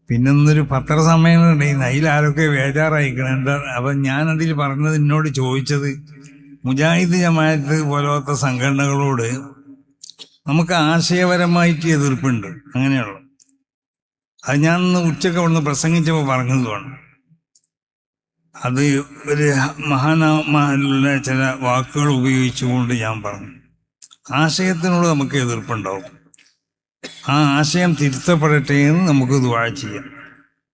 പിന്നൊന്നൊരു പത്രസമ്മേളനം അതിലാരൊക്കെ ബേജാറായിക്കണം. എന്താ അപ്പം ഞാനതിൽ പറഞ്ഞത്, എന്നോട് ചോദിച്ചത്, മുജാഹിദ് ജമാഅത്ത് പോലത്തെ സംഘടനകളോട് നമുക്ക് ആശയപരമായിട്ട് എതിർപ്പുണ്ട്, അങ്ങനെയുള്ള അത് ഞാൻ ഇന്ന് ഉച്ചക്ക് അവിടുന്ന് പ്രസംഗിച്ചപ്പോൾ പറഞ്ഞതുമാണ്. അത് ഒരു മഹാനായ ചില വാക്കുകൾ ഉപയോഗിച്ചുകൊണ്ട് ഞാൻ പറഞ്ഞു, ആശയത്തിനോട് നമുക്ക് എതിർപ്പുണ്ടാവും, ആ ആശയം തിരുത്തപ്പെടട്ടെ എന്ന് നമുക്ക് ദുആ ചെയ്യാം.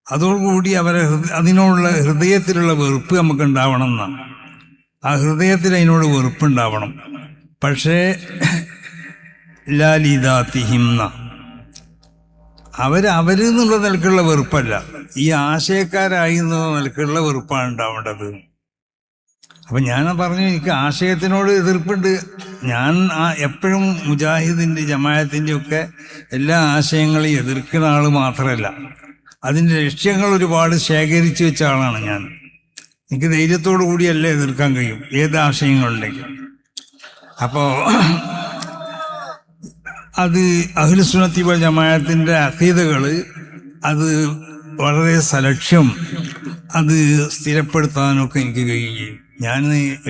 അതോടുകൂടി അവരെ അതിനോടുള്ള ഹൃദയത്തിലുള്ള വെറുപ്പ് നമുക്ക് ഉണ്ടാവണം എന്നാണ്. ആ ഹൃദയത്തിൽ അതിനോട് വെറുപ്പുണ്ടാവണം. പക്ഷേ ലാലിദാത്തിഹിംന, അവരെന്നുള്ള നിലക്കുള്ള വെറുപ്പല്ല, ഈ ആശയക്കാരായി എന്നുള്ള നിലക്കുള്ള വെറുപ്പാണ് ഉണ്ടാവേണ്ടത്. അപ്പം ഞാൻ പറഞ്ഞു, എനിക്ക് ആശയത്തിനോട് എതിർപ്പുണ്ട്. ഞാൻ എപ്പോഴും മുജാഹിദിൻ്റെ ജമാഅത്തിൻ്റെ ഒക്കെ എല്ലാ ആശയങ്ങളെയും എതിർക്കുന്ന ആൾ മാത്രമല്ല, അതിൻ്റെ ലക്ഷ്യങ്ങൾ ഒരുപാട് ശേഖരിച്ചു വെച്ച ആളാണ് ഞാൻ. എനിക്ക് ധൈര്യത്തോടു കൂടിയല്ലേ എതിർക്കാൻ കഴിയും ഏത് ആശയങ്ങളുണ്ടെങ്കിലും. അപ്പോൾ അത് അഹ്ലുസുന്നത്തി വൽ ജമാഅത്തിൻ്റെ അഖീദകൾ അത് വളരെ സലക്ഷ്യം അത് സ്ഥിരപ്പെടുത്താനൊക്കെ എനിക്ക് കഴിയുകയും. ഞാൻ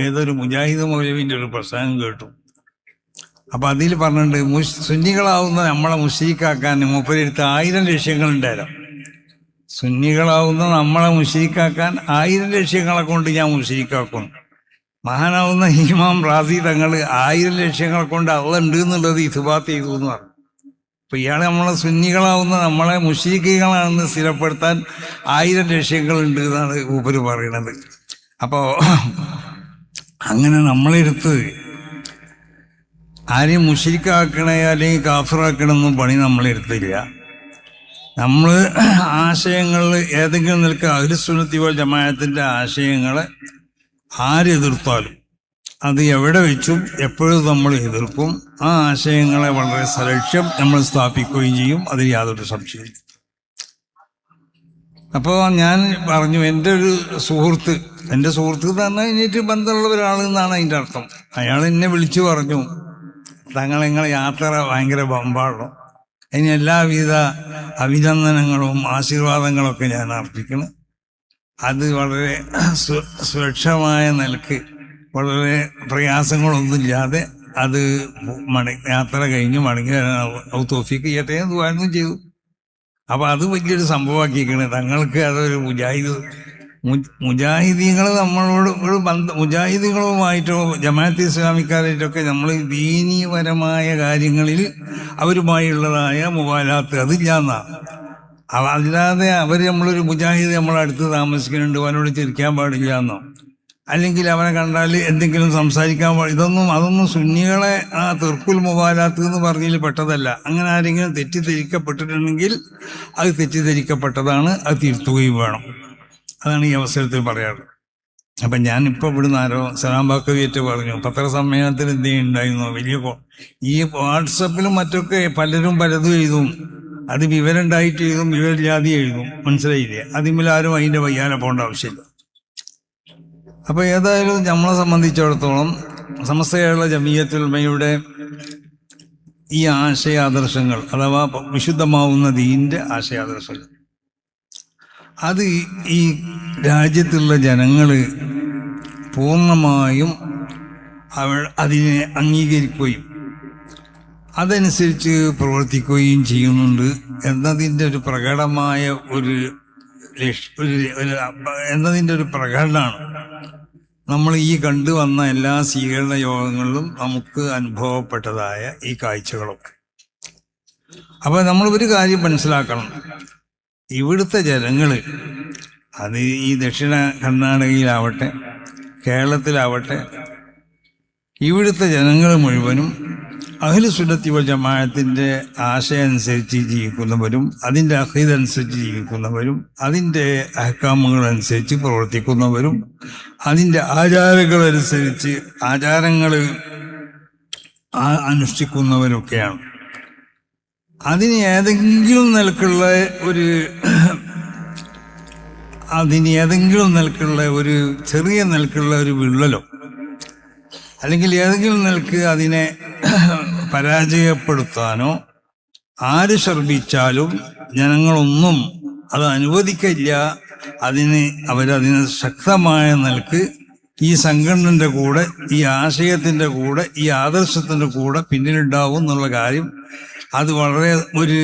ഏതൊരു മുജാഹിദ് മൗലവിൻ്റെ ഒരു പ്രസംഗം കേട്ടു. അപ്പം അതിൽ പറഞ്ഞിട്ടുണ്ട്, സുന്നികളാവുന്ന നമ്മളെ മുശ്രിക്കാക്കാൻ മൂപ്പരെടുത്ത് 1000 ലക്ഷ്യങ്ങളുണ്ടായിരുന്നു. സുന്നികളാവുന്ന നമ്മളെ മുശ്രിക്കാക്കാൻ 1000 ലക്ഷ്യങ്ങളെ കൊണ്ട് ഞാൻ മുശ്രിക്കാക്കുന്നു. മഹാനാവുന്ന ഇമാം റാസി തങ്ങൾ 1000 ലക്ഷ്യങ്ങളെ കൊണ്ട് അതുണ്ട് എന്നുള്ളത് ഇത്ബാത്ത് ചെയ്തു എന്ന് പറഞ്ഞു. അപ്പം ഇയാൾ നമ്മളെ സുന്നികളാവുന്ന നമ്മളെ മുശ്രിക്കുകളാണെന്ന് സ്ഥിരപ്പെടുത്താൻ 1000 ലക്ഷ്യങ്ങളുണ്ട് എന്നാണ് മൂപ്പര് പറയണത്. അപ്പോൾ അങ്ങനെ നമ്മളെടുത്ത് ആരെയും മുശ്രിക്കാക്കണേ അല്ലെങ്കിൽ കാഫിറാക്കണമെന്നും പണി നമ്മളെടുത്തില്ല. നമ്മൾ ആശയങ്ങളിൽ ഏതെങ്കിലും നിലക്ക് അഹ്ലുസുന്നത്തി വൽ ജമാഅത്തിൻ്റെ ആശയങ്ങളെ ആരെതിർത്താലും അത് എവിടെ വെച്ചും എപ്പോഴും നമ്മൾ എതിർക്കും. ആ ആശയങ്ങളെ വളരെ സലക്ഷ്യം നമ്മൾ സ്ഥാപിക്കുകയും ചെയ്യും, അതിൽ യാതൊരു സംശയമില്ല. അപ്പോൾ ഞാൻ പറഞ്ഞു, എൻ്റെ ഒരു സുഹൃത്ത്, എൻ്റെ സുഹൃത്ത് തന്നെ കഴിഞ്ഞിട്ട് ബന്ധമുള്ള ഒരാളെന്നാണ് അതിൻ്റെ അർത്ഥം. അയാൾ എന്നെ വിളിച്ചു പറഞ്ഞു, നിങ്ങളെ യാത്ര ഭയങ്കര ബമ്പാടണം, അതിന് എല്ലാവിധ അഭിനന്ദനങ്ങളും ആശീർവാദങ്ങളൊക്കെ ഞാൻ അർപ്പിക്കണം. അത് വളരെ സുരക്ഷമായ നിലക്ക് വളരെ പ്രയാസങ്ങളൊന്നുമില്ലാതെ അത് യാത്ര കഴിഞ്ഞ് മടങ്ങി വരാൻ തൗഫീഖ് ചെയ്യട്ടെ എന്ന് ദുആ ചെയ്തു. അപ്പം അത് വലിയൊരു സംഭവമാക്കിയിരിക്കണേ. തങ്ങൾക്ക് അതൊരു മുജാഹിദീങ്ങൾ നമ്മളോട് ഒരു മുജാഹിദീങ്ങളുമായിട്ടോ ജമാഅത്ത് ഇസ്ലാമിക്കാരായിട്ടൊക്കെ നമ്മൾ ദീനീപരമായ കാര്യങ്ങളിൽ അവരുമായുള്ളതായ മുവാലാത്ത് അതില്ലാന്നാണ്. അല്ലാതെ അവർ നമ്മളൊരു മുജാഹിദ് നമ്മളടുത്ത് താമസിക്കുന്നുണ്ട്, അവനോട് ചിരിക്കാൻ പാടില്ല എന്നോ അല്ലെങ്കിൽ അവനെ കണ്ടാൽ എന്തെങ്കിലും സംസാരിക്കാൻ അതൊന്നും സുന്നികളെ ആ തെർക്കുൽ മുവാലാത്ത് എന്ന് പറഞ്ഞതിൽ പെട്ടതല്ല. അങ്ങനെ ആരെങ്കിലും തെറ്റിദ്ധരിക്കപ്പെട്ടിട്ടുണ്ടെങ്കിൽ അത് തെറ്റിദ്ധരിക്കപ്പെട്ടതാണ്, അത് തിരുത്തുകയും വേണം. അതാണ് ഈ അവസരത്തിൽ പറയാറ്. അപ്പം ഞാനിപ്പോൾ ഇവിടുന്ന് ആരോ സലാം ബാക്കവിയേറ്റ് പറഞ്ഞു, പത്രസമ്മേളനത്തിൽ എന്തെങ്കിലും വലിയ ഈ വാട്സപ്പിലും മറ്റൊക്കെ പലരും പലതും എഴുതും. അത് വിവരം ഉണ്ടായിട്ട് എഴുതും, വിവരമില്ലാതെ എഴുതും. മനസ്സിലായില്ലേ? അതിന്മേലാരും അതിൻ്റെ വയ്യാലെ പോകേണ്ട ആവശ്യമില്ല. അപ്പോൾ ഏതായാലും നമ്മളെ സംബന്ധിച്ചിടത്തോളം സമസ്ത കേരള ജമിയത്തുൽ ഉലമയുടെ ഈ ആശയാദർശങ്ങൾ അഥവാ വിശുദ്ധമാവുന്ന ദീനിൻ്റെ ആശയാദർശങ്ങൾ അത് ഈ രാജ്യത്തുള്ള ജനങ്ങൾ പൂർണ്ണമായും അതിനെ അംഗീകരിക്കുകയും അതനുസരിച്ച് പ്രവർത്തിക്കുകയും ചെയ്യുന്നുണ്ട് എന്നതിൻ്റെ ഒരു പ്രകടമായ എന്നതിൻ്റെ ഒരു പ്രകടനമാണ് നമ്മൾ ഈ കണ്ടുവന്ന എല്ലാ സ്വീകരണ യോഗങ്ങളിലും നമുക്ക് അനുഭവപ്പെട്ടതായ ഈ കാഴ്ചകളൊക്കെ. അപ്പോൾ നമ്മൾ ഒരു കാര്യം മനസ്സിലാക്കണം, ഇവിടുത്തെ ജനങ്ങൾ അത് ഈ ദക്ഷിണ കർണാടകയിലാവട്ടെ കേരളത്തിലാവട്ടെ ഇവിടുത്തെ ജനങ്ങൾ മുഴുവനും അഹ്ലുസുന്നത്തി വൽ ജമാഅത്തിൻ്റെ ആശയം അനുസരിച്ച് ജീവിക്കുന്നവരും അതിൻ്റെ അഖീദ അനുസരിച്ച് ജീവിക്കുന്നവരും അതിൻ്റെ അഹ്കാമുകൾ അനുസരിച്ച് പ്രവർത്തിക്കുന്നവരും അതിൻ്റെ ആചാരങ്ങളനുസരിച്ച് ആചാരങ്ങൾ അനുഷ്ഠിക്കുന്നവരൊക്കെയാണ്. അതിന് ഏതെങ്കിലും നിലക്കുള്ള ഒരു ചെറിയ നിലക്കുള്ള ഒരു വിള്ളലോ അല്ലെങ്കിൽ ഏതെങ്കിലും നിലക്ക് അതിനെ പരാജയപ്പെടുത്താനോ ആര് ശ്രമിച്ചാലും ജനങ്ങളൊന്നും അത് അനുവദിക്കില്ല. അവരതിന് ശക്തമായ നിലക്ക് ഈ സംഘടനയുടെ കൂടെ, ഈ ആശയത്തിന്റെ കൂടെ, ഈ ആദർശത്തിന്റെ കൂടെ പിന്നിലുണ്ടാവും എന്നുള്ള കാര്യം അത് വളരെ ഒരു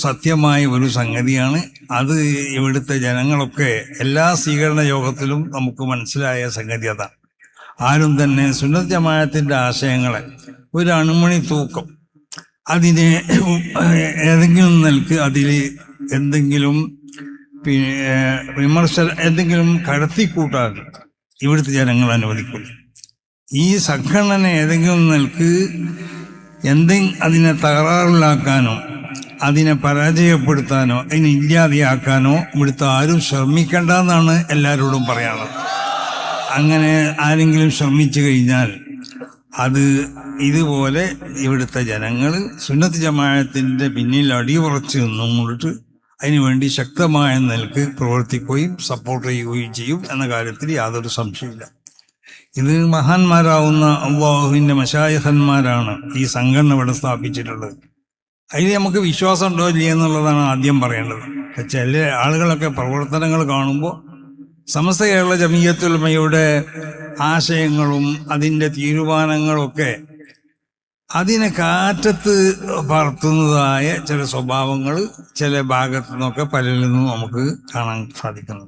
സത്യമായ ഒരു സംഗതിയാണ്. അത് ഇവിടുത്തെ ജനങ്ങളൊക്കെ എല്ലാ സ്വീകരണ യോഗത്തിലും നമുക്ക് മനസ്സിലായ സംഗതി അതാണ്. ആരും തന്നെ സുന്നത്ത് ജമാഅത്തിന്റെ ആശയങ്ങളെ ഒരു അണുമണി തൂക്കം അതിനെ ഏതെങ്കിലും നിലക്ക് അതിൽ എന്തെങ്കിലും എന്തെങ്കിലും കടത്തിക്കൂട്ടാൻ ഇവിടുത്തെ ജനങ്ങൾ അനുവദിക്കില്ല. ഈ സംഘടന ഏതെങ്കിലും നിലക്ക് അതിനെ തകരാറിലാക്കാനോ അതിനെ പരാജയപ്പെടുത്താനോ അതിനെ ഇല്ലാതെയാക്കാനോ ഇവിടുത്തെ ആരും ശ്രമിക്കേണ്ടെന്നാണ് എല്ലാവരോടും പറയാനുള്ളത്. അങ്ങനെ ആരെങ്കിലും ശ്രമിച്ചു കഴിഞ്ഞാൽ അത് ഇതുപോലെ ഇവിടുത്തെ ജനങ്ങൾ സുന്നത്ത് ജമാഅത്തിന്റെ പിന്നിൽ അടിയുറച്ച് നിന്നുകൊണ്ട് അതിനുവേണ്ടി ശക്തമായ നിലക്ക് പ്രവർത്തിക്കുകയും സപ്പോർട്ട് ചെയ്യുകയും ചെയ്യും എന്ന കാര്യത്തിൽ യാതൊരു സംശയമില്ല. ഇത് മഹാന്മാരാവുന്ന അല്ലാഹുവിന്റെ മശായിഖന്മാരാണ് ഈ സംഘടന ഇവിടെ സ്ഥാപിച്ചിട്ടുള്ളത്. അതിൽ നമുക്ക് വിശ്വാസം ഉണ്ടോ ഇല്ല എന്നുള്ളതാണ് ആദ്യം പറയേണ്ടത്. ചില ആളുകളൊക്കെ പ്രവർത്തനങ്ങൾ കാണുമ്പോൾ സമസ്ത കേരള ജമിയത്തുൽ ഉലമയുടെ ആശയങ്ങളും അതിൻ്റെ തീരുമാനങ്ങളൊക്കെ അതിനെ കാറ്റത്ത് പറത്തുന്നതായ ചില സ്വഭാവങ്ങൾ ചില ഭാഗത്തു നിന്നൊക്കെ പലരിൽ നിന്നും നമുക്ക് കാണാൻ സാധിക്കുന്നു.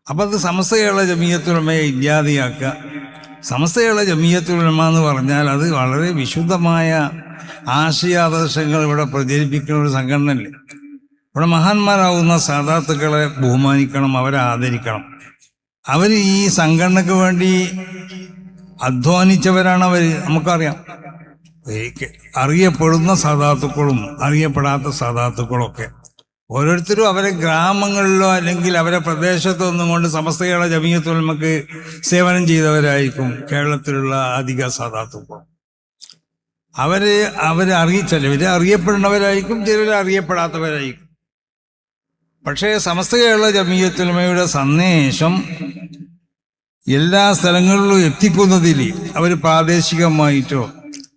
അപ്പം അത് സമസ്ത കേരള ജമിയത്തുൽ ഉലമയെ ഇല്ലാതെയാക്കുക. സമസ്ത കേരള ജമിയത്തുൽ ഉലമ എന്ന് പറഞ്ഞാൽ അത് വളരെ വിശുദ്ധമായ ആശയാദർശങ്ങൾ ഇവിടെ പ്രചരിപ്പിക്കുന്ന ഒരു സംഘടനയല്ലേ. ഇവിടെ മഹാന്മാരാകുന്ന സാദാത്തുക്കളെ ബഹുമാനിക്കണം, അവരെ ആദരിക്കണം. അവർ ഈ സംഘടനയ്ക്ക് വേണ്ടി അധ്വാനിച്ചവരാണ് അവർ. നമുക്കറിയാം, അറിയപ്പെടുന്ന സാദാത്തുക്കളും അറിയപ്പെടാത്ത സാദാത്തുക്കളൊക്കെ ഓരോരുത്തരും അവരെ ഗ്രാമങ്ങളിലോ അല്ലെങ്കിൽ അവരെ പ്രദേശത്തോ ഒന്നും കൊണ്ട് സമസ്ത കേരള ജമിയത്തുൽ ഉലമക്ക് സേവനം ചെയ്തവരായിരിക്കും കേരളത്തിലുള്ള അധിക സാദാത്തുക്കളും. ചിലവര് അറിയപ്പെടുന്നവരായിരിക്കും, ചിലവര് അറിയപ്പെടാത്തവരായിരിക്കും. പക്ഷേ സമസ്ത കേരള ജമിയത്തുൽ ഉലമയുടെ സന്ദേശം എല്ലാ സ്ഥലങ്ങളിലും എത്തിക്കുന്നതിൽ അവർ പ്രാദേശികമായിട്ടോ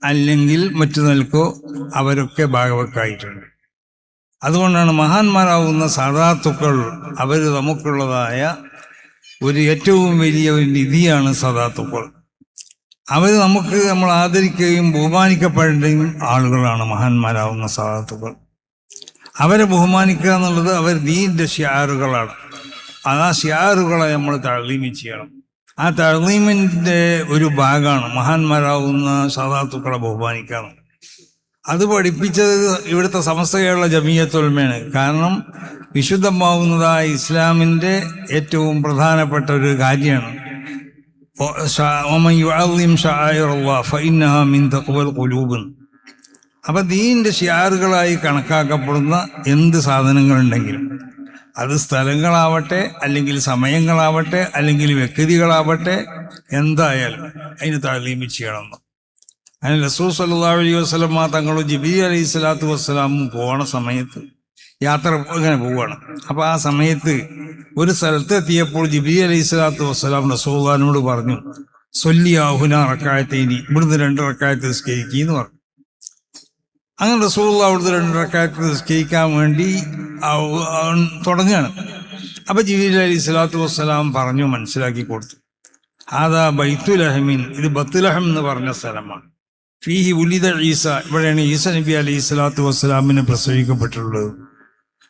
അല്ലെങ്കിൽ മറ്റു നിലക്കോ അവരൊക്കെ ഭാഗവക്കായിട്ടുണ്ട്. അതുകൊണ്ടാണ് മഹാന്മാരാവുന്ന സാദാത്തുക്കൾ അവർ നമുക്കുള്ളതായ ഒരു ഏറ്റവും വലിയ ഒരു നിധിയാണ് സാദാത്തുക്കൾ. അവർ നമ്മൾ ആദരിക്കുകയും ബഹുമാനിക്കപ്പെടേണ്ട ആളുകളാണ് മഹാന്മാരാവുന്ന സാദാത്തുക്കൾ. അവരെ ബഹുമാനിക്കുക എന്നുള്ളത് അവർ ദീന്റെ ഷിയാറുകളാണ്. ആ ഷിയാറുകളെ നമ്മൾ തഅ്ലീം ചെയ്യണം. ആ തഅ്ലീമിന്റെ ഒരു ഭാഗമാണ് മഹാന്മാരാവുന്ന സാദാത്തുക്കളെ ബഹുമാനിക്കുക. അത് പഠിപ്പിച്ചത് ഇവിടുത്തെ സമസ്ത കേരള ജമിയത്തുൽ ഉലമയാണ്. കാരണം വിശുദ്ധമാവുന്നതായ ഇസ്ലാമിന്റെ ഏറ്റവും പ്രധാനപ്പെട്ട ഒരു കാര്യമാണ് അപ്പൊ ദീന്റെ ഷിയാറുകളായി കണക്കാക്കപ്പെടുന്ന എന്ത് സാധനങ്ങളുണ്ടെങ്കിലും അത് സ്ഥലങ്ങളാവട്ടെ അല്ലെങ്കിൽ സമയങ്ങളാവട്ടെ അല്ലെങ്കിൽ വ്യക്തികളാവട്ടെ എന്തായാലും അതിന് തഅ്ലീം ചെയ്യണം. അതിന് റസൂൽ സല്ലല്ലാഹു അലൈഹി വസല്ലം തങ്ങളും ജിബ്രീൽ അലൈഹി സ്വലാത്തു വസ്സലാമും പോണ സമയത്ത് യാത്ര ഇങ്ങനെ പോവുകയാണ്. അപ്പൊ ആ സമയത്ത് ഒരു സ്ഥലത്തെത്തിയപ്പോൾ ജിബ്രീൽ അലൈഹി സ്വലാത്തു വസ്സലാം റസൂലുള്ളാഹിനോട് പറഞ്ഞു, സ്വല്ലിയാഹുന റക്അത്തൈനി, ഇവിടുന്ന് 2 റക്അത്ത് നിസ്കരിക്കുന്നു പറഞ്ഞു. അങ്ങനെ റസൂലുള്ളാഹി അവിടുന്ന് 2 റക്അത്ത് നിസ്കരിക്കാൻ വേണ്ടി തുടങ്ങുകയാണ്. അപ്പൊ ജിബ്രീൽ അലൈഹി സ്വലാത്തു വസ്സലാം പറഞ്ഞു, മനസ്സിലാക്കി കൊടുത്തു, ആദാ ബൈത്തുലഹമിൻ, ഇത് ബത്തുലഹം എന്ന് പറഞ്ഞ സ്ഥലമാണ്. ഫീഹി ഉലിദ ഈസ, ഇവിടെയാണ് ഈസ നബി അലൈഹി സ്വലാത്തു വസ്സലാമിനെ പ്രസവിക്കപ്പെട്ടിട്ടുള്ളത്.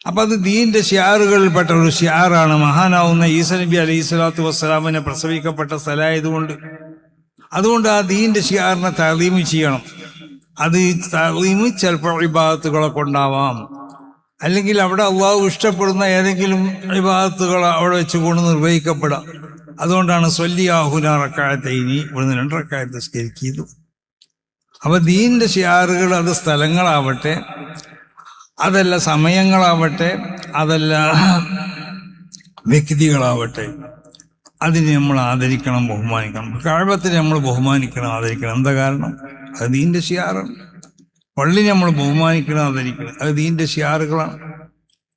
അപ്പൊ അത് ദീന്റെ ഷിയാറുകളിൽപ്പെട്ട ഒരു ഷിയാറാണ്. മഹാനാവുന്ന ഈസ നബി അലൈഹി സ്വലാത്തു വസ്സലാമിനെ പ്രസവിക്കപ്പെട്ട സ്ഥലമായതുകൊണ്ട് അതുകൊണ്ട് ആ ദീന്റെ ഷിയാറിനെ തഅ്ലീം ചെയ്യണം. അത് തഅ്ലീം ചിലപ്പോൾ ഇബാദത്തുകളെ കൊണ്ടാവാം, അല്ലെങ്കിൽ അവിടെ അള്ളാഹു ഇഷ്ടപ്പെടുന്ന ഏതെങ്കിലും ഇബാദത്തുകൾ അവിടെ വെച്ചുകൊണ്ട് നിർവഹിക്കപ്പെടാം. അതുകൊണ്ടാണ് സ്വല്ലിയാഹുന റക്അത്തൈനി, ഇവിടുന്ന് 2 റക്അത്ത് നിസ്കരിക്കുന്നു. അപ്പൊ ദീന്റെ ഷിയാറുകൾ അത് സ്ഥലങ്ങളാവട്ടെ, അതല്ല സമയങ്ങളാവട്ടെ, അതല്ല വ്യക്തികളാവട്ടെ, അതിനെ നമ്മൾ ആദരിക്കണം, ബഹുമാനിക്കണം. കഅബത്തിനെ നമ്മൾ ബഹുമാനിക്കണം, ആദരിക്കണം. എന്താ കാരണം? അത് ദീന്റെ ഷിയാറാണ്. പള്ളിനെ നമ്മൾ ബഹുമാനിക്കണം, ആദരിക്കണം, അത് ദീന്റെ ഷിയാറുകളാണ്.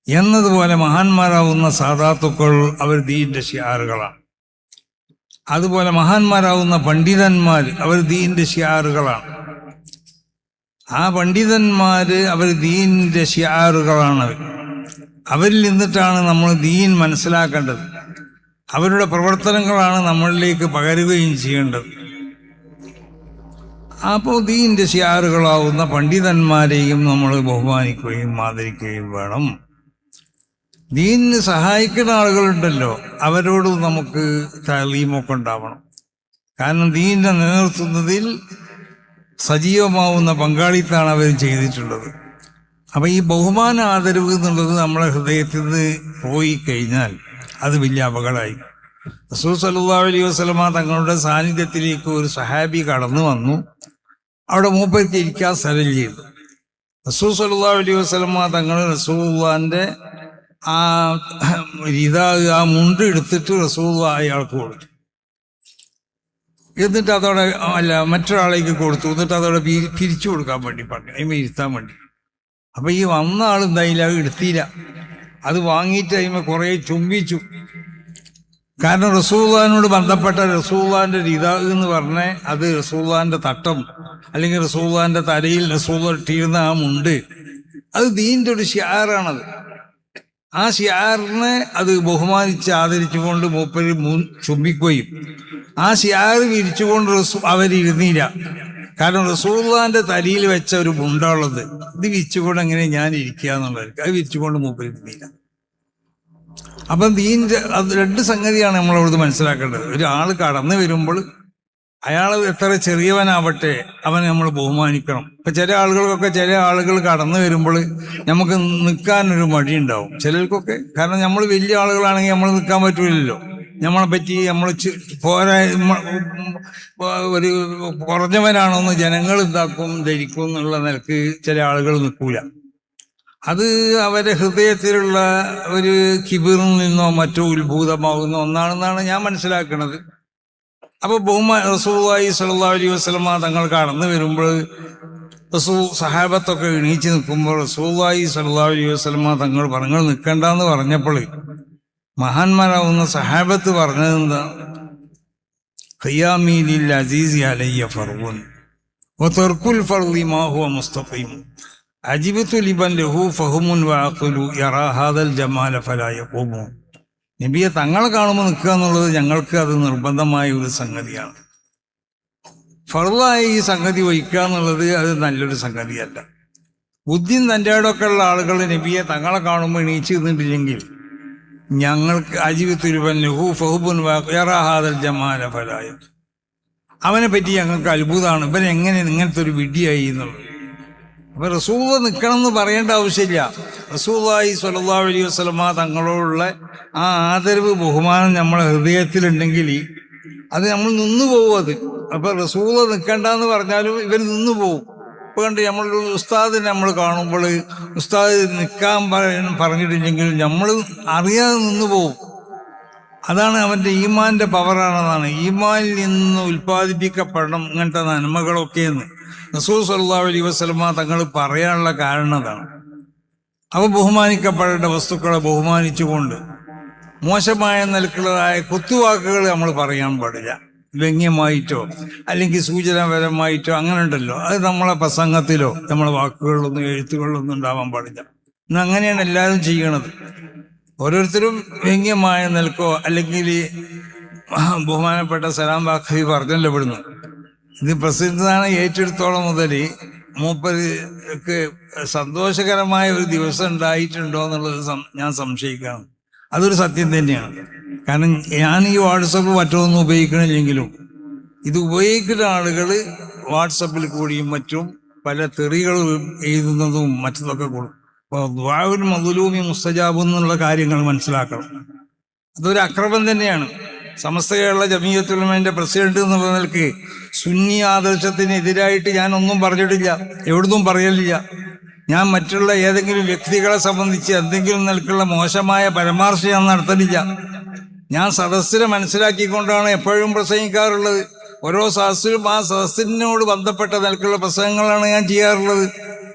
എന്നതുപോലെ മഹാന്മാരാവുന്ന സാദാത്തുക്കൾ അവർ ദീന്റെ ഷിയാറുകളാണ്. അതുപോലെ മഹാന്മാരാവുന്ന പണ്ഡിതന്മാർ അവർ ദീന്റെ ഷിയാറുകളാണ്. ആ പണ്ഡിതന്മാര് അവർ ദീന്റെ ഷിയാറുകളാണ്. അവരിൽ നിന്നിട്ടാണ് നമ്മൾ ദീൻ മനസ്സിലാക്കേണ്ടത്. അവരുടെ പ്രവർത്തനങ്ങളാണ് നമ്മളിലേക്ക് പകരുകയും ചെയ്യേണ്ടത്. അപ്പോൾ ദീനിന്റെ ശിയാറുകളാവുന്ന പണ്ഡിതന്മാരെയും നമ്മൾ ബഹുമാനിക്കുകയും ആദരിക്കുകയും വേണം. ദീനിന് സഹായിക്കുന്ന ആളുകളുണ്ടല്ലോ, അവരോട് നമുക്ക് തഅലീമൊക്കെ ഉണ്ടാവണം. കാരണം ദീനിനെ നിലനിർത്തുന്നതിൽ സജീവമാവുന്ന പങ്കാളിത്താണ് അവർ ചെയ്തിട്ടുള്ളത്. അപ്പം ഈ ബഹുമാന ആദരവ് എന്നുള്ളത് നമ്മളെ ഹൃദയത്തിൽ നിന്ന് പോയി കഴിഞ്ഞാൽ അത് വലിയ അപകടമായി. റസൂൽ സല്ലല്ലാഹു അലൈഹി വസല്ലമ തങ്ങളുടെ സാന്നിധ്യത്തിലേക്ക് ഒരു സഹാബി കടന്നു വന്നു. അവിടെ മൂപ്പർക്ക് ഇരിക്കാൻ സ്ഥലം ചെയ്തു. റസൂൽ സല്ലല്ലാഹു അലൈഹി വസല്ലമ തങ്ങൾ റസൂലുള്ളാഹിന്റെ ആ മുണ്ട് എടുത്തിട്ട് റസൂലുള്ളാഹി അയാൾക്ക് കൊടുത്തു. എന്നിട്ട് അതോടെ മറ്റൊരാളേക്ക് കൊടുത്തു. എന്നിട്ട് അതോടെ പിരിച്ചു കൊടുക്കാൻ വേണ്ടി പറഞ്ഞു, അതിമ ഇരുത്താൻ വേണ്ടി. അപ്പം ഈ വന്ന ആൾ എന്തായാലും അത് എടുത്തില്ല. അത് വാങ്ങിയിട്ട് അതിമ കുറേ ചുംബിച്ചു. കാരണം റസൂലുള്ളാഹിനോട് ബന്ധപ്പെട്ട റസൂലുള്ളാഹിന്റെ റിദാ എന്ന് പറഞ്ഞ അത് റസൂലുള്ളാഹിന്റെ തട്ടം അല്ലെങ്കിൽ റസൂലുള്ളാഹിന്റെ തലയിൽ റസൂലുള്ളാഹി ഇട്ടിരുന്ന ആ മുണ്ട്, അത് ദീനിന്റെ ഒരു ശിആറാണത്. ആ ശിആറിനെ അത് ബഹുമാനിച്ച് ആദരിച്ചുകൊണ്ട് മൂപ്പര് ചുംബിക്കുകയും ആ ശിആർ വിരിച്ചുകൊണ്ട് അവരിരുന്നില്ല. കാരണം റസൂലുള്ളാഹിന്റെ തലയിൽ വെച്ച ഒരു മുണ്ടുള്ളത്, ഇത് വിരിച്ചുകൊണ്ട് എങ്ങനെ ഞാൻ ഇരിക്കുക എന്നുള്ളത്, അത് വിരിച്ചുകൊണ്ട് മൂപ്പരിരുന്നില്ല. അപ്പം ദീനിന്റെ അത് രണ്ട് സംഗതിയാണ് നമ്മളവിടുന്ന് മനസ്സിലാക്കേണ്ടത്. ഒരാൾ കടന്നു വരുമ്പോൾ അയാൾ എത്ര ചെറിയവനാവട്ടെ അവനെ നമ്മൾ ബഹുമാനിക്കണം. ഇപ്പം ചില ആളുകൾ കടന്നു വരുമ്പോൾ നമുക്ക് നിൽക്കാനൊരു മടിയുണ്ടാവും ചിലർക്കൊക്കെ. കാരണം നമ്മൾ വലിയ ആളുകളാണെങ്കിൽ നമ്മൾ നിൽക്കാൻ പറ്റൂലല്ലോ. നമ്മളെ പറ്റി നമ്മൾ ഒരു കുറഞ്ഞവനാണോന്ന് ജനങ്ങൾ എന്താക്കും ധരിക്കും എന്നുള്ള നിലക്ക് ചില ആളുകൾ നിൽക്കൂല. അത് അവരുടെ ഹൃദയത്തിലുള്ള ഒരു കിബിറിൽ നിന്നോ മറ്റോ ഉത്ഭൂതമാകുന്ന ഒന്നാണെന്നാണ് ഞാൻ മനസ്സിലാക്കുന്നത്. അപ്പോൾ റസൂലുള്ളാഹി സ്വല്ലല്ലാഹു അലൈഹി വസല്ലമ തങ്ങൾ കടന്നു വരുമ്പോൾ സഹാബത്തൊക്കെ എണീച്ച് നിൽക്കുമ്പോൾ റസൂലുള്ളാഹി സ്വല്ലല്ലാഹു അലൈഹി വസല്ലമ തങ്ങൾ പറഞ്ഞു നിൽക്കണ്ടെന്ന് പറഞ്ഞപ്പോൾ മഹാന്മാരാവുന്ന സഹാബത്ത് പറഞ്ഞതെന്താ? ഖിയാമി ലിൽ അസീസി അലയ്യ ഫർവുൻ വതർക്കുൽ ഫർളി മാ ഹുവ മുസ്തഖീം അജിബത്തു ലിബൻ ലഹു ഫഹുമുൻ വഅഖലു യറാ ഹാദൽ ജമാല ഫലാ യഖൂമു. നബിയെ തങ്ങളെ കാണുമ്പോൾ നിൽക്കുക എന്നുള്ളത് ഞങ്ങൾക്ക് അത് നിർബന്ധമായ ഒരു സംഗതിയാണ്. ഫർളായ ഈ സംഗതി വഹിക്കുക എന്നുള്ളത് അത് നല്ലൊരു സംഗതിയല്ല. ബുദ്ധിയും തൻ്റെ ഇടമൊക്കെ ഉള്ള ആളുകൾ നബിയെ തങ്ങളെ കാണുമ്പോൾ എണീച്ച് നിന്നിട്ടില്ലെങ്കിൽ ഞങ്ങൾക്ക് അവനെ പറ്റി ഞങ്ങൾക്ക് അത്ഭുതമാണ്, ഇവൻ എങ്ങനെ ഇങ്ങനത്തെ ഒരു വിഡ്ഢിയായി എന്നുള്ളത്. അപ്പൊ റസൂൽ നിൽക്കണം എന്ന് പറയേണ്ട ആവശ്യമില്ല. റസൂലുള്ളാഹി സ്വല്ലല്ലാഹു അലൈഹി വസല്ലമ തങ്ങളോടുള്ള ആ ആദരവ് ബഹുമാനം നമ്മളെ ഹൃദയത്തിലുണ്ടെങ്കിൽ അത് നമ്മൾ നിന്നു പോകും. അത് അപ്പൊ റസൂൽ നിൽക്കണ്ടെന്ന് പറഞ്ഞാലും ഇവർ നിന്നു പോകും. ഇപ്പൊ കണ്ട് നമ്മളൊരു ഉസ്താദിനെ നമ്മൾ കാണുമ്പോൾ ഉസ്താദ് നിൽക്കാൻ പറഞ്ഞിട്ടില്ലെങ്കിലും നമ്മൾ അറിയാതെ നിന്നു പോകും. അതാണ് അവന്റെ ഈമാന്റെ പവറാണെന്നാണ്. ഈമാനിൽ നിന്ന് ഉൽപ്പാദിപ്പിക്കപ്പെടണം ഇങ്ങനത്തെ നന്മകളൊക്കെയെന്ന് റസൂൽ സല്ലല്ലാഹു അലൈഹി വസല്ലമ തങ്ങൾ പറയാനുള്ള കാരണം അതാണ്. അവ ബഹുമാനിക്കപ്പെടേണ്ട വസ്തുക്കളെ ബഹുമാനിച്ചുകൊണ്ട് മോശമായ നിലക്കുള്ളതായ കുത്തുവാക്കുകൾ നമ്മൾ പറയാൻ പാടില്ല. വ്യംഗ്യമായിട്ടോ അല്ലെങ്കിൽ സൂചനാപരമായിട്ടോ അങ്ങനെ ഉണ്ടല്ലോ, അത് നമ്മളെ പ്രസംഗത്തിലോ നമ്മളെ വാക്കുകളിലൊന്നും എഴുത്തുകളിലൊന്നും ഉണ്ടാവാൻ പാടില്ല. ഇന്ന് അങ്ങനെയാണ് എല്ലാവരും ചെയ്യണത്. ഓരോരുത്തരും വ്യംഗ്യമായ നിലക്കോ അല്ലെങ്കിൽ ബഹുമാനപ്പെട്ട സലാം ബാഖവി പറഞ്ഞല്ലോ ഇവിടുന്ന്, ഇത് പ്രസിദ്ധമാണ് ഏറ്റെടുത്തോളം മുതൽ മൂപ്പർക്ക് സന്തോഷകരമായ ഒരു ദിവസം ഉണ്ടായിട്ടുണ്ടോ എന്നുള്ളത് ഞാൻ സംശയിക്കുകയാണ്. അതൊരു സത്യം തന്നെയാണ്. കാരണം ഞാൻ ഈ വാട്സപ്പ് മറ്റൊന്നും ഉപയോഗിക്കണില്ലെങ്കിലും ഇത് ഉപയോഗിക്കുന്ന ആളുകൾ വാട്സപ്പിൽ കൂടിയും മറ്റും പല തെറികൾ എഴുതുന്നതും മറ്റതൊക്കെ കൂടും. അപ്പോൾ ദുആഉൽ മദ്ലൂമി മുസ്തജാബ് എന്നുള്ള കാര്യങ്ങൾ മനസ്സിലാക്കണം. അതൊരു അക്രമം തന്നെയാണ്. സമസ്ത കേരള ജമീയത്തുൽ ഉലമയുടെ പ്രസിഡന്റ് എന്നുള്ള നിലയ്ക്ക് സുന്നി ആദർശത്തിനെതിരായിട്ട് ഞാൻ ഒന്നും പറഞ്ഞിട്ടില്ല, എവിടുന്നും പറയലില്ല. ഞാൻ മറ്റുള്ള ഏതെങ്കിലും വ്യക്തികളെ സംബന്ധിച്ച് എന്തെങ്കിലും നിലക്കുള്ള മോശമായ പരാമർശം ഞാൻ നടത്തലില്ല. ഞാൻ സദസ്സിനെ മനസ്സിലാക്കിക്കൊണ്ടാണ് എപ്പോഴും പ്രസംഗിക്കാറുള്ളത്. ഓരോ സദസ്സിലും ആ സദസ്സിനോട് ബന്ധപ്പെട്ട നിലക്കുള്ള പ്രസംഗങ്ങളാണ് ഞാൻ ചെയ്യാറുള്ളത്.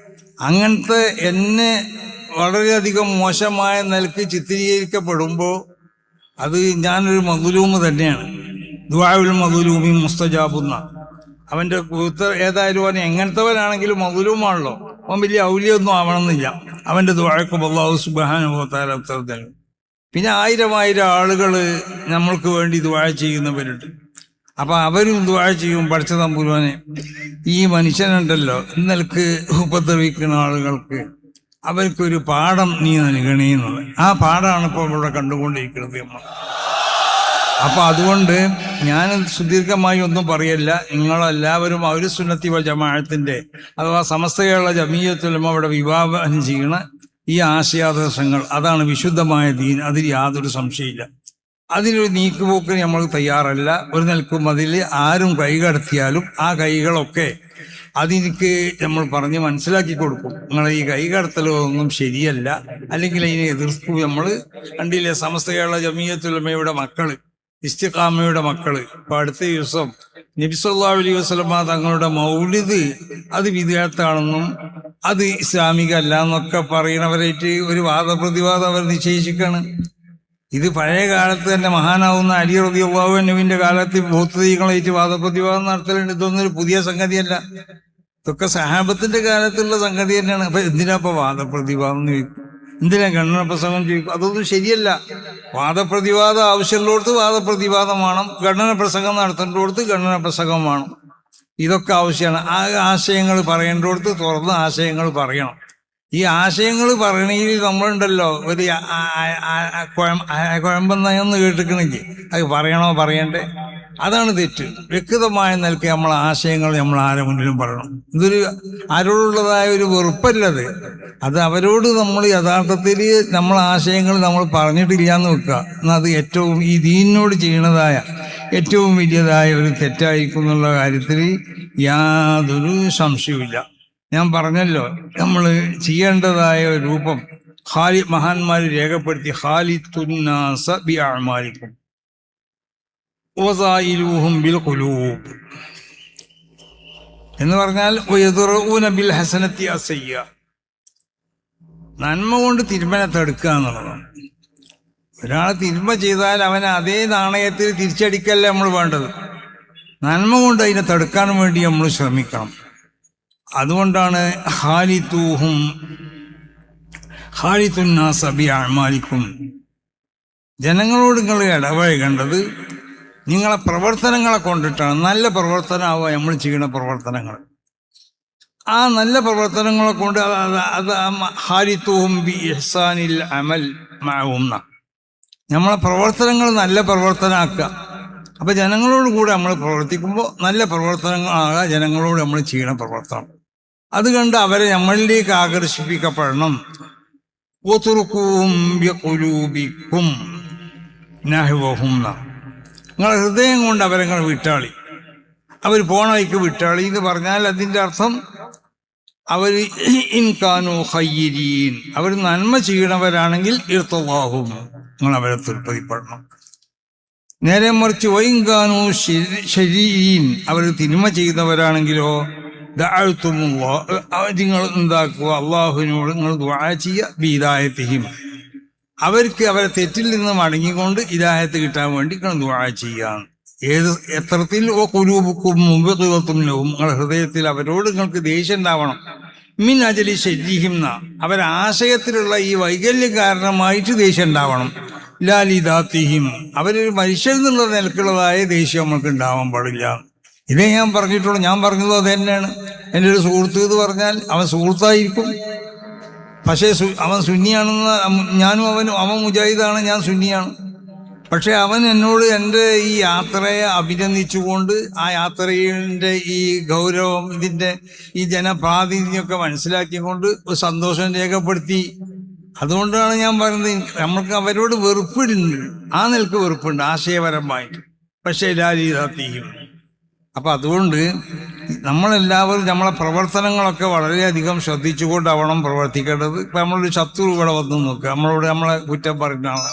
അങ്ങനത്തെ എന്നെ വളരെയധികം മോശമായ നിലക്ക് ചിത്രീകരിക്കപ്പെടുമ്പോൾ അത് ഞാനൊരു മദ്ലൂമ് തന്നെയാണ്. ദുആഉൽ മദ്ലൂമി മുസ്തജാബുന്ന അവന്റെ ഏതായാലും അവൻ എങ്ങനത്തവനാണെങ്കിലും മദ്ലൂമാണല്ലോ. അവൻ വലിയ ഔലിയൊന്നും ആവണമെന്നില്ല. അവൻ്റെ ദുആക്കും അല്ലാഹു സുബ്ഹാനഹു വ തആല ഉത്തരം തരും. പിന്നെ 1000 ആളുകൾ നമ്മൾക്ക് വേണ്ടി ദുആ ചെയ്യുന്നവരുണ്ട്. അപ്പൊ അവരും ദുആ ചെയ്യും, പഠിച്ച തമ്പുരാനെ ഈ മനുഷ്യനുണ്ടല്ലോ ഇന്നൽക്ക് ഉപദ്രവിക്കുന്ന ആളുകൾക്ക് അവർക്കൊരു പാഠം നീ നൽകണേന്നുള്ളത്. ആ പാഠമാണ് ഇപ്പോൾ ഇവിടെ കണ്ടുകൊണ്ടിരിക്കുന്നത് നമ്മൾ. അപ്പൊ അതുകൊണ്ട് ഞാൻ സുദീർഘമായി ഒന്നും പറയല്ല. നിങ്ങളെല്ലാവരും അഹ്ലുസുന്നത്തി വൽ ജമാഅത്തിന്റെ അഥവാ സമസ്ത കേരള ജമീയത്തുൽ ഉലമ ഇവിടെ വിഭാവനം ചെയ്യണ ഈ ആശയാദർശങ്ങൾ, അതാണ് വിശുദ്ധമായ ദീൻ. അതിൽ യാതൊരു സംശയമില്ല. അതിനൊരു നീക്കുപോക്കിന് നമ്മൾ തയ്യാറല്ല. ഒരു നിൽക്കും അതിൽ ആരും കൈകടത്തിയാലും ആ കൈകളൊക്കെ അതെനിക്ക് നമ്മൾ പറഞ്ഞ് മനസ്സിലാക്കി കൊടുക്കും. നിങ്ങളെ ഈ കൈകടത്തലൊന്നും ശരിയല്ല, അല്ലെങ്കിൽ അതിനെ എതിർക്കും. നമ്മൾ കണ്ടില്ലേ, സമസ്ത കേരള ജമീയത്തുൽ ഉലമയുടെ മക്കള്, ഇസ്തിഖാമയുടെ മക്കള്, ഇപ്പൊ അടുത്ത ദിവസം നബി സല്ലല്ലാഹു അലൈഹി വസല്ലമ തങ്ങളുടെ മൗലിദ് അത് വിദ്യാർത്ഥാണെന്നും അത് ഇസ്ലാമിക അല്ല എന്നൊക്കെ പറയുന്നവരായിട്ട് ഒരു വാദപ്രതിവാദം അവർ നിശ്ചയിച്ചിരിക്കുകയാണ്. ഇത് പഴയ കാലത്ത് തന്നെ മഹാനാവുന്ന അലി റളിയല്ലാഹു അൻഹുവിന്റെ കാലത്ത് ബൗദ്ധീകളായിട്ട് വാദപ്രതിവാദം നടത്തലുണ്ട്. ഇതൊന്നും ഒരു പുതിയ സംഗതിയല്ല, ഇതൊക്കെ സഹാബത്തിന്റെ കാലത്തുള്ള സംഗതി തന്നെയാണ്. അപ്പൊ എന്തിനാ ഇപ്പൊ വാദപ്രതിവാദം ചോദിക്കും, എന്തിനാ ഗണന പ്രസംഗം ചോദിക്കും? അതൊന്നും ശരിയല്ല. വാദപ്രതിവാദം ആവശ്യമുള്ളിടത്ത് വാദപ്രതിവാദം വേണം, ഗണന പ്രസംഗം നടത്തേണ്ടിടത്ത് ഗണന പ്രസംഗം വേണം. ഇതൊക്കെ ആവശ്യമാണ്. ആ ആശയങ്ങൾ പറയേണ്ടിടത്ത് തുറന്ന് ആശയങ്ങൾ പറയണം. ഈ ആശയങ്ങൾ പറയണമെങ്കിൽ നമ്മളുണ്ടല്ലോ ഒരു കുഴമ്പെന്ന് കേട്ടിക്കണെങ്കിൽ അത് പറയണോ പറയണ്ടേ, അതാണ് തെറ്റ്. വ്യക്തമായ നിലയ്ക്ക് നമ്മൾ ആശയങ്ങൾ നമ്മൾ ആരെ മുന്നിലും പറയണം. ഇതൊരു ആരോടുള്ളതായ ഒരു വെറുപ്പല്ലത്. അത് അവരോട് നമ്മൾ യഥാർത്ഥത്തിൽ നമ്മൾ ആശയങ്ങൾ നമ്മൾ പറഞ്ഞിട്ടില്ല എന്ന് വെക്കുക. എന്നാൽ അത് ഏറ്റവും ഈ ദീനിനോട് ചെയ്യണതായ ഏറ്റവും വലിയതായ ഒരു തെറ്റായിരിക്കും എന്നുള്ള കാര്യത്തിൽ യാതൊരു സംശയവുമില്ല. ഞാൻ പറഞ്ഞല്ലോ, നമ്മൾ ചെയ്യേണ്ടതായ ഒരു രൂപം മഹാന്മാർ രേഖപ്പെടുത്തി, ഖാലിത്തുന്നാസ ബി അഅ്മാലിക്കും വസായിലുഹും ബിൽ ഖുലൂബ് എന്ന് പറഞ്ഞാൽ വയദ്റഊന ബിൽ ഹസനത്തി അസയ്യ, നന്മ കൊണ്ട് തിന്മനെ തടുക്കുക എന്നുള്ളതാണ്. ഒരാൾ തിന്മ ചെയ്താൽ അവനെ അതേ നാണയത്തിൽ തിരിച്ചടിക്കല്ല നമ്മൾ വേണ്ടത്. നന്മ കൊണ്ട് അതിനെ തടുക്കാൻ വേണ്ടി നമ്മൾ ശ്രമിക്കണം. അതുകൊണ്ടാണ് ഖാലിത്തുന്നാസ ബി അഅ്മാലിക്കും, ജനങ്ങളോട് നിങ്ങൾ ഇടപഴകേണ്ടത് നിങ്ങളെ പ്രവർത്തനങ്ങളെ കൊണ്ടിട്ടാണ്. നല്ല പ്രവർത്തനമാവുക നമ്മൾ ചെയ്യുന്ന പ്രവർത്തനങ്ങൾ. ആ നല്ല പ്രവർത്തനങ്ങളെ കൊണ്ട് അത് ഖാലിത്തുഹും ബി ഇഹ്സാനിൽ അമൽ മഅഹും, നമ്മളെ പ്രവർത്തനങ്ങൾ നല്ല പ്രവർത്തനമാക്കുക. അപ്പൊ ജനങ്ങളോട് കൂടെ നമ്മൾ പ്രവർത്തിക്കുമ്പോൾ നല്ല പ്രവർത്തനങ്ങളാകുക ജനങ്ങളോട് നമ്മൾ ചെയ്യണ പ്രവർത്തനം. അത് കണ്ട് അവരെ നമ്മളിലേക്ക് ആകർഷിപ്പിക്കപ്പെടണം. നിങ്ങളെ ഹൃദയം കൊണ്ട് അവരെ വിട്ടാളി, അവർ പോണ വഴിക്ക് വിട്ടാളി എന്ന് പറഞ്ഞാൽ അതിൻ്റെ അർത്ഥം അവർ ഇൻകാനു ഖയ്യിരീൻ, അവർ നന്മ ചെയ്യണവരാണെങ്കിൽ ഇർത്തല്ലാഹും, നിങ്ങൾ അവരെ തൃപ്തിപ്പെടണം. നേരെ മറിച്ച് വൈൻകാനു ശരീൻ, അവർ തിന്മ ചെയ്തവരാണെങ്കിലോ നിങ്ങൾ എന്താക്കുക, അള്ളാഹുവിനോട് നിങ്ങൾ ദുആ ചെയ്യുക ബിഹിദായത്തിഹിം, അവർക്ക് അവരെ തെറ്റിൽ നിന്ന് മടങ്ങിക്കൊണ്ട് ഹിദായത്ത് കിട്ടാൻ വേണ്ടി നിങ്ങൾ ദുആ ചെയ്യാൻ. ഏത് എത്രത്തിൽ ഖുലൂബുക്കും മുബഗിളത്തും ലഹും, നിങ്ങളുടെ ഹൃദയത്തിൽ അവരോട് നിങ്ങൾക്ക് ദേഷ്യം ഉണ്ടാവണം. മിൻ അജലി ശരീഹിം, അവരാശയത്തിലുള്ള ഈ വൈകല്യം കാരണമായിട്ട് ദേഷ്യം ഉണ്ടാവണം. ലാലിദാത്തിഹിം, അവരൊരു മനുഷ്യൻ എന്നുള്ള നിലക്കുള്ളതായ ദേഷ്യം നമുക്ക് ഉണ്ടാവാൻ പാടില്ല. ഇതേ ഞാൻ പറഞ്ഞിട്ടുള്ളൂ. ഞാൻ പറഞ്ഞത് അത് തന്നെയാണ്. എൻ്റെ ഒരു സുഹൃത്ത് എന്ന് പറഞ്ഞാൽ അവൻ സുഹൃത്തായിരിക്കും, പക്ഷേ അവൻ സുന്നിയാണെന്ന് ഞാനും അവൻ മുജാഹിദാണ്, ഞാൻ സുന്നിയാണ്. പക്ഷെ അവൻ എന്നോട് എൻ്റെ ഈ യാത്രയെ അഭിനന്ദിച്ചുകൊണ്ട് ആ യാത്രയുടെ ഈ ഗൗരവം, ഇതിൻ്റെ ഈ ജനപ്രാതിനിധ്യമൊക്കെ മനസ്സിലാക്കിക്കൊണ്ട് ഒരു സന്തോഷം രേഖപ്പെടുത്തി. അതുകൊണ്ടാണ് ഞാൻ പറയുന്നത്, നമ്മൾക്ക് അവരോട് വെറുപ്പുണ്ട്, ആ നിലക്ക് വെറുപ്പുണ്ട് ആശയപരമായിട്ട്, പക്ഷേ ലാലിദാത്തിയും. അപ്പം അതുകൊണ്ട് നമ്മളെല്ലാവരും നമ്മളെ പ്രവർത്തനങ്ങളൊക്കെ വളരെയധികം ശ്രദ്ധിച്ചുകൊണ്ടാവണം പ്രവർത്തിക്കേണ്ടത്. ഇപ്പം നമ്മളൊരു ശത്രു ഇവിടെ വന്ന് നോക്കുക, നമ്മളെ കുറ്റം പറയുന്നതാണ്,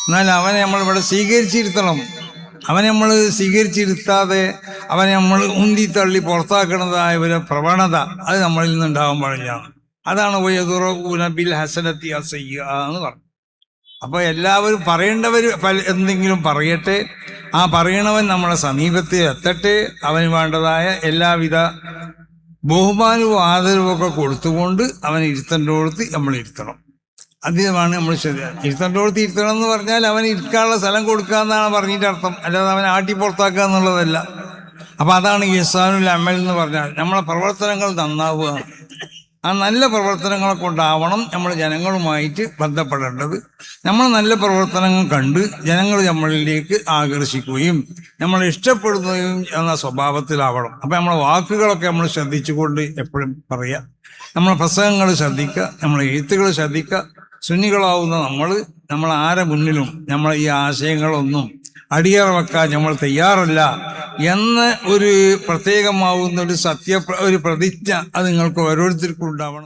എന്നാൽ അവനെ നമ്മളിവിടെ സ്വീകരിച്ചിരുത്തണം. അവനെ നമ്മൾ സ്വീകരിച്ചിരുത്താതെ അവനെ നമ്മൾ ഉന്തിത്തള്ളി പുറത്താക്കുന്നതായ ഒരു പ്രവണത അത് നമ്മളിൽ നിന്നുണ്ടാവാൻ പാടില്ല. അതാണ് വയദ്റഊന ബിൽ ഹസനത്തി അസയ്യ എന്ന് പറഞ്ഞു. അപ്പോൾ എല്ലാവരും പറയേണ്ടവർ എന്തെങ്കിലും പറയട്ടെ, ആ പറയണവൻ നമ്മളെ സമീപത്തിൽ എത്തട്ടെ, അവന് വേണ്ടതായ എല്ലാവിധ ബഹുമാനവും ആദരവും ഒക്കെ കൊടുത്തുകൊണ്ട് അവനെ ഇരുത്തേണ്ടോടത്ത് നമ്മൾ ഇരുത്തണം. അതിനാണ് നമ്മൾ ഇരുത്തേണ്ടോടത്ത് ഇരുത്തണം എന്ന് പറഞ്ഞാൽ അവന് ഇരിക്കാനുള്ള സ്ഥലം കൊടുക്കുക എന്നാണ് പറഞ്ഞിട്ട് അർത്ഥം, അല്ലാതെ അവനെ ആട്ടി പുറത്താക്കുക എന്നുള്ളതല്ല. അപ്പൊ അതാണ് ഇഹ്സാനുൽ അമൽ എന്ന് പറഞ്ഞാൽ നമ്മളെ പ്രവർത്തനങ്ങൾ നന്നാവുക. ആ നല്ല പ്രവർത്തനങ്ങളെ കൊണ്ടാവണം നമ്മൾ ജനങ്ങളുമായിട്ട് ബന്ധപ്പെടേണ്ടത്. നമ്മൾ നല്ല പ്രവർത്തനങ്ങൾ കണ്ട് ജനങ്ങൾ നമ്മളിലേക്ക് ആകർഷിക്കുകയും നമ്മൾ ഇഷ്ടപ്പെടുകയും എന്ന സ്വഭാവത്തിലാവണം. അപ്പൊ നമ്മളെ വാക്കുകളൊക്കെ നമ്മൾ ശ്രദ്ധിച്ചുകൊണ്ട് എപ്പോഴും പറയുക, നമ്മളെ പ്രസംഗങ്ങൾ ശ്രദ്ധിക്കുക, നമ്മളെ എഴുത്തുകൾ ശ്രദ്ധിക്കുക. സുന്നികളാവുന്ന നമ്മൾ ആരെ മുന്നിലും നമ്മളെ ഈ ആശയങ്ങളൊന്നും അടിയറ വെക്കാൻ നമ്മൾ തയ്യാറല്ല എന്ന ഒരു പ്രത്യേകമാവുന്ന ഒരു പ്രതിജ്ഞ അത് നിങ്ങൾക്ക് ഓരോരുത്തർക്കും ഉണ്ടാവണം.